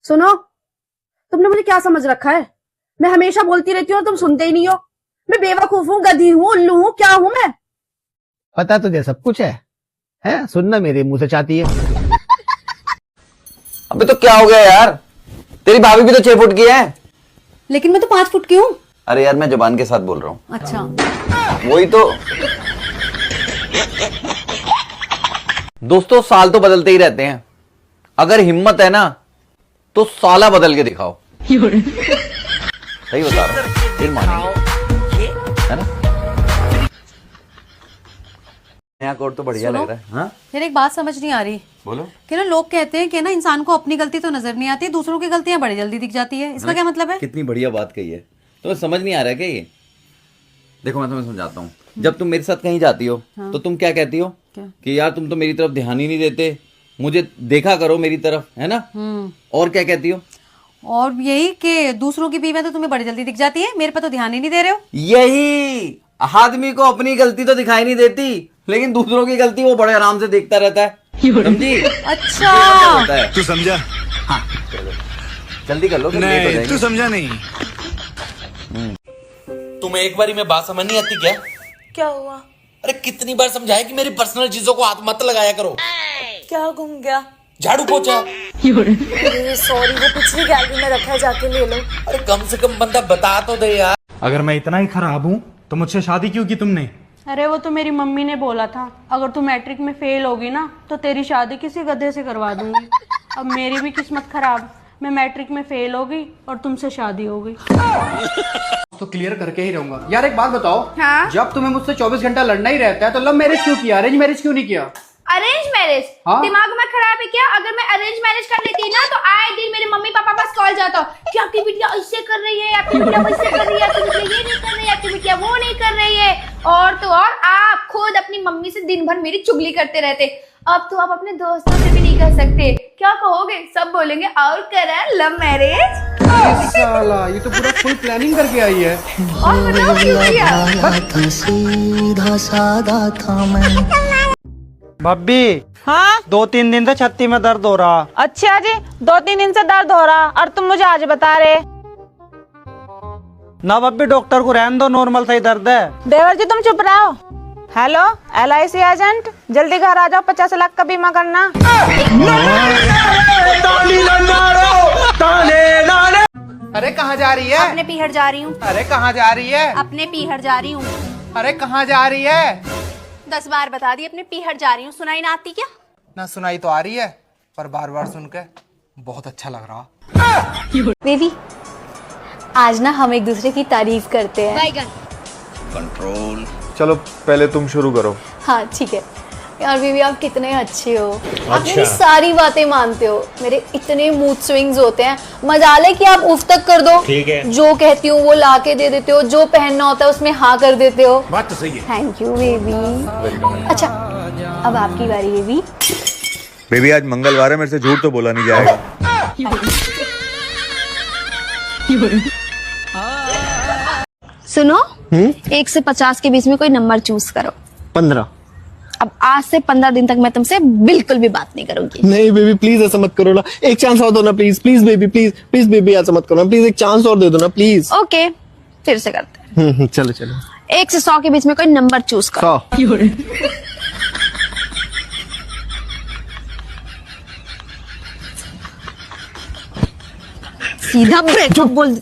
सुनो, तुमने मुझे क्या समझ रखा है? मैं हमेशा बोलती रहती हूँ और तुम सुनते ही नहीं हो। मैं बेवकूफ हूँ, गधी हूँ, उल्लू हूँ, क्या हूँ मैं? पता तुझे सब कुछ है? सुनना मेरे मुंह से चाहती है। अबे तो क्या हो गया यार, तेरी भाभी भी तो 6 फुट की है। लेकिन मैं तो 5 फुट की हूँ। अरे यार मैं जुबान के साथ बोल रहा हूँ। अच्छा, वही तो। दोस्तों साल तो बदलते ही रहते हैं, अगर हिम्मत है ना तो साला बदल के दिखाओ। सही बता रहा हूँ, फिर मानेंगे, है ना? नया कोट तो बढ़िया लग रहा है। हाँ यार एक बात समझ नहीं आ रही बोलो। कि ना लोग कहते हैं कि ना इंसान को अपनी गलती तो नजर नहीं आती, दूसरों की गलतियां बड़ी जल्दी दिख जाती है। इसका क्या मतलब है? कितनी बढ़िया बात कही है, तुम्हें समझ नहीं आ रहा है क्या ये? देखो मैं तुम्हें समझाता हूँ। जब तुम मेरे साथ कहीं जाती हो तो तुम क्या कहती हो? क्या? कि यार तुम तो मेरी तरफ ध्यान ही नहीं देते, मुझे देखा करो मेरी तरफ, है ना? और क्या कहती हो? और यही कि दूसरों की बीवियां तो तुम्हें बड़ी जल्दी दिख जाती है, मेरे पे तो ध्यान ही नहीं दे रहे हो। यही, आदमी को अपनी गलती तो दिखाई नहीं देती, लेकिन दूसरों की गलती वो बड़े आराम से देखता रहता है। समझी? अच्छा, होता है। तू समझा? जल्दी कर लो, फिर लेट हो नहीं, जाएंगे। तू समझा नहीं। तुम्हें एक बारी में बात समझ नहीं आती क्या? क्या हुआ? अरे कितनी बार समझाया कि मेरी पर्सनल चीजों को हाथ मत लगाया करो। क्या घूम गया? झाड़ू पोछा। सॉरी, वो पिछली गैलरी में रखा है, जाके ले लो। अरे कम से कम बंदा बता तो दे यार। अगर मैं इतना ही खराब हूँ तो मुझसे शादी क्यों की तुमने? अरे वो तो मेरी मम्मी ने बोला था, अगर तू मैट्रिक में फेल होगी ना तो तेरी शादी किसी गधे से करवा दूंगी। अब मेरी भी किस्मत खराब, मैं मैट्रिक में फेल हो गई और तुमसे शादी हो गई। तो क्लियर करके ही रहूंगा। यार एक बात बताओ, हाँ? जब तुम्हें मुझसे 24 घंटा लड़ना ही रहता है तो लव मैरिज क्यों किया, अरेंज मैरिज क्यों नहीं किया? Arrange marriage? हाँ? दिमाग में खराब है क्या? अगर मैं अरेंज मैरिज कर लेती ना तो आए दिन मेरे मम्मी पापा पास कॉल जाता हो कि आपकी बिटिया इससे कर रही है, आपकी बिटिया वैसे कर रही है, आपकी बिटिया ये नहीं कर रही है, आपकी बिटिया वो नहीं कर रही है। और तो और आप खुद अपनी मम्मी से दिन भर मेरी चुगली करते रहते। अब तो आप अपने दोस्तों से भी नहीं कर सकते। क्या कहोगे? सब बोलेंगे और करा लव मैरिज। साला ये तो पूरा फुल प्लानिंग करके आई है। और बताओ क्यों किया? सीधा सादा था मैं। भाभी, हाँ 2-3 दिन से छत्ती में दर्द हो रहा। अच्छा जी, 2-3 दिन से दर्द हो रहा और तुम मुझे आज बता रहे? ना भाभी, डॉक्टर को रहने दो, नॉर्मल सा ही दर्द है। देवर जी तुम चुप रहो। हेलो LIC एजेंट, जल्दी घर आ जाओ, 50 लाख का बीमा करना। अरे कहाँ जा रही है? अपने पीहर जा रही हूँ। अरे कहाँ जा रही है? अपने पीहर जा रही हूँ। अरे कहाँ जा रही है? 10 बार बता दी, अपने पीहर जा रही हूँ। सुनाई ना आती क्या? ना सुनाई तो आ रही है, पर बार बार सुन के बहुत अच्छा लग रहा। बेबी, आज ना हम एक दूसरे की तारीफ करते हैं। चलो पहले तुम शुरू करो। हाँ ठीक है। यार बेबी, आप कितने अच्छे हो। आप मेरी सारी बातें मानते हो, मेरे इतने मूड स्विंग्स होते हैं। मजाल है कि आप उफ तक कर दो, ठीक है। जो कहती हूँ वो ला के दे देते हो, जो पहनना होता है उसमें हाँ कर देते हो। बात तो सही है। Thank you baby. अच्छा, अब आपकी बारी बेबी। बेबी आज मंगलवार है, मेरे से झूठ तो बोला नहीं जाएगा। सुनो, 1 से 50 के बीच में कोई नंबर चूज करो। 15। अब आज से 15 दिन तक मैं तुमसे बिल्कुल भी बात नहीं करूंगी। नहीं बेबी प्लीज ऐसा मत करो ना, एक चांस और दो ना please, please baby, please please baby ऐसा मत करो ना, प्लीज एक चांस और दे दो ना प्लीज। ओके, फिर से करते हैं। चलो चलो। 1 से 100 के बीच में कोई नंबर चूज करो। 100। सीधा ब्रेकअप बोल दे।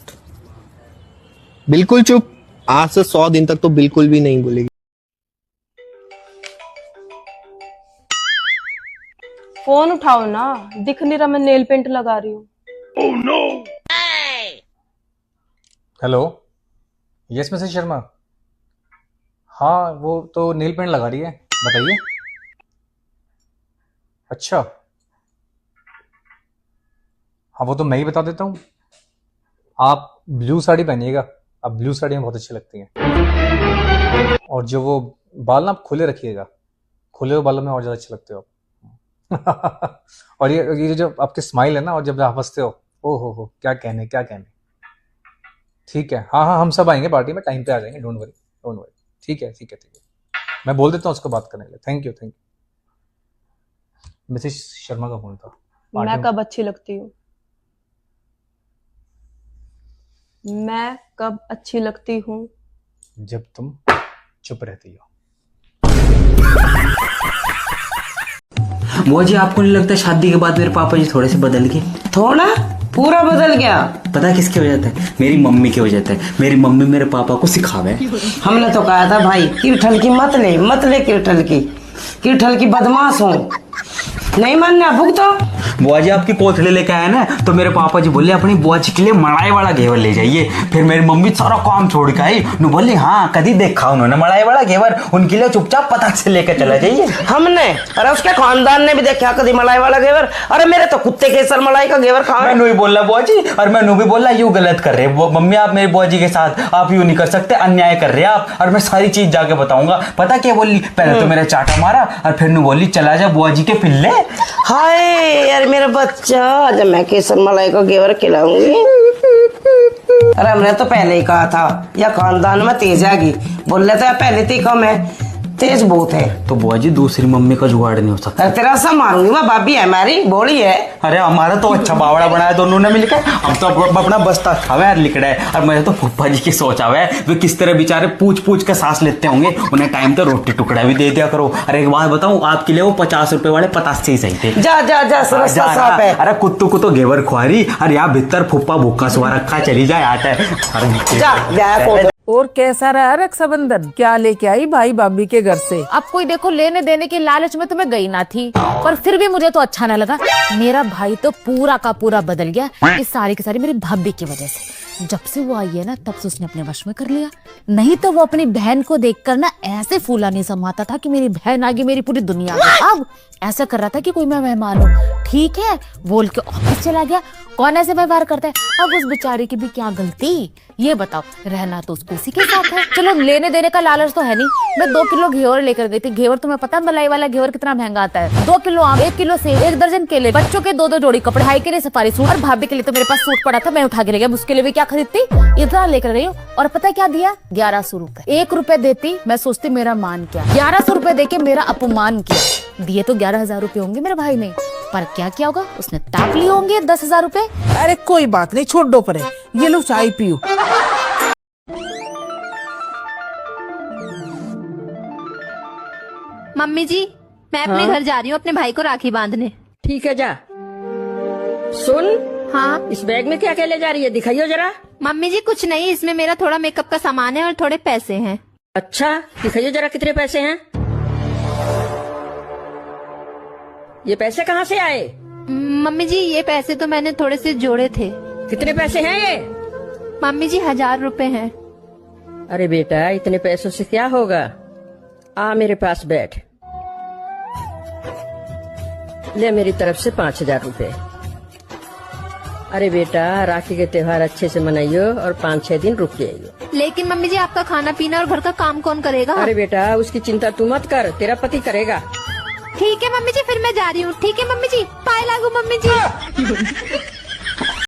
बिल्कुल चुप, आज से 100 दिन तक तो बिल्कुल भी नहीं बोलेगी। फोन उठाओ ना, दिख नहीं रहा मैं नेल पेंट लगा रही हूँ। Hello, yes Mrs Sharma. हाँ वो तो नील पेंट लगा रही है, बताइए। अच्छा, हाँ वो तो मैं ही बता देता हूँ। आप ब्लू साड़ी पहनिएगा, आप ब्लू साड़ी में बहुत अच्छी लगती हैं। और जो वो बाल ना आप खुले रखिएगा, खुले हुए बालों में और ज्यादा अच्छे लगते हो आप। और ये जो आपकी स्माइल है ना, और जब आप हंसते हो, ओ हो क्या कहने क्या कहने। ठीक है, हाँ हाँ हम सब आएंगे पार्टी में, टाइम पे आ जाएंगे, डोंट वरी डोंट वरी। ठीक है ठीक है ठीक है, मैं बोल देता हूँ उसको बात करने के लिए। Thank you thank you. Mrs Sharma का फोन था। मैं कब अच्छी लगती हूँ? मैं कब अच्छी लगती हूँ? जब तुम चुप रहती हो। वो जी आपको नहीं लगता शादी के बाद मेरे पापा जी थोड़े से बदल गए? थोड़ा पूरा बदल गया। पता किसकी वजह से? मेरी मम्मी की वजह से। मेरी मम्मी मेरे पापा को सिखावे। हमने तो कहा था भाई कीठल की मत ले कीठल की बदमाश हो। नहीं मानना भुगतो। बुआ जी आपकी कोथड़ी लेके आए ना तो मेरे पापा जी बोले अपनी बुआ जी के लिए मड़ाई वाला घेवर ले जाइए। फिर मेरी मम्मी सारा काम छोड़ के आई नु बोली हाँ कभी देखा उन्होंने मड़ाई वाला घेवर, उनके लिए चुपचाप पता से लेकर चला जाइए। हमने अरे उसके खानदान ने भी देखा कभी मलाई वाला घेवर। अरे मेरे तो कुत्ते केसर मलाई का घेवर खा। मैं नहीं बोल रहा बुआ जी, और मैं भी बोल रहा यूं गलत कर रहे वो मम्मी आप मेरी बुआ जी के साथ आप यूं नहीं कर सकते, अन्याय कर रहे आप। और मैं सारी चीज जाके बताऊंगा। पता क्या बोली? पहले तो मेरा चाटा मारा और फिर नु बोली चला जा बुआ जी के पिल्ले। हाय यार मेरा बच्चा, जब मैं केसर मलाई का घेवर खिलाऊंगी। अरे हमने तो पहले ही कहा था या खानदान में तेज आगी। बोल रहे थे पहले तो कम है, तेज बहुत है। तो बुआ जी दूसरी मम्मी का जुगाड़ नहीं हो सकता? अरे तेरा सब मारूंगी मैं, भाभी है हमारी बोली है। अरे हमारा तो अच्छा बावड़ा बनाया दोनों ने मिलकर। हम तो अपना बस्ता खावे यार लिखड़ा है। और मुझे तो फूफा जी की सोच आवे है वे किस तरह बेचारे पूछ के सांस लेते होंगे। उन्हें टाइम तो रोटी टुकड़ा भी दे दिया करो। अरे एक बात बताऊं आपके लिए वो 50 रुपए वाले 50 से ही सही थे। जा अरे कुत्तू को तो घेवर खुआरी और यहाँ भीतर फूफा भूखा सुहा रखा चली जाए आता है। और कैसा रहा रक्षाबंधन? क्या लेके आई भाई भाभी के घर से? अब कोई देखो लेने देने के लालच में तो मैं गई ना थी, पर फिर भी मुझे तो अच्छा ना लगा। मेरा भाई तो पूरा का पूरा बदल गया, ये सारी की सारी मेरी भाभी की वजह से। जब से वो आई है ना तब से उसने अपने वश में कर लिया। नहीं तो वो अपनी बहन को देखकर ना ऐसे फूला नहीं समाता था कि मेरी बहन आ गई मेरी पूरी दुनिया में। अब ऐसा कर रहा था कि कोई मैं मेहमान हूँ। ठीक है बोल के ऑफिस चला गया। कौन ऐसे व्यवहार करता है? अब उस बेचारी की भी क्या गलती ये बताओ। रहना तो उसको उसी के साथ है। चलो लेने देने का लालच तो है नहीं। मैं 2 किलो घेवर लेकर गई थी। घेवर तुम्हें पता है मलाई वाला घेवर कितना महंगा आता है? 2 किलो आम, 1 किलो सेब, 1 दर्जन केले, बच्चों के 2 जोड़ी कपड़े, भाई के लिए सफारी सूट और भाभी के लिए तो मेरे पास सूट पड़ा था मैं उठा के ले गया। उसके लिए भी क्या खरीदती? इतना लेकर गई हूँ। और पता क्या दिया? 1100 रुपए। 1 रुपए देती मैं सोचती मेरा मान क्या। 1100 रुपए देके मेरा अपमान किया। दिए तो 11,000 रुपए होंगे मेरे भाई ने, पर क्या किया होगा उसने टाप लिए होंगे 10,000 रुपए। अरे कोई बात नहीं, छोड़ दो परे। ये लो चाय पियो। मम्मी जी मैं अपने घर जा रही हूँ अपने भाई को राखी बांधने। ठीक है जा। सुन हाँ इस बैग में क्या क्या ले जा रही है? दिखाइयो जरा। मम्मी जी कुछ नहीं, इसमें मेरा थोड़ा मेकअप का सामान है और थोड़े पैसे हैं। अच्छा दिखाइयो जरा कितने पैसे हैं? ये पैसे कहाँ से आए? मम्मी जी ये पैसे तो मैंने थोड़े से जोड़े थे। कितने पैसे हैं ये? मम्मी जी 1000 रुपए हैं। अरे बेटा इतने पैसों से क्या होगा? आ मेरे पास बैठ, ले मेरी तरफ से 5000 रुपए। अरे बेटा राखी के त्योहार अच्छे से मनाइयो और 5-6 दिन रुक जाइयो। लेकिन मम्मी जी आपका खाना पीना और घर का काम कौन करेगा? अरे बेटा उसकी चिंता तू मत कर, तेरा पति करेगा। ठीक है मम्मी जी फिर मैं जा रही हूँ। ठीक है मम्मी जी, पाए लागू मम्मी जी।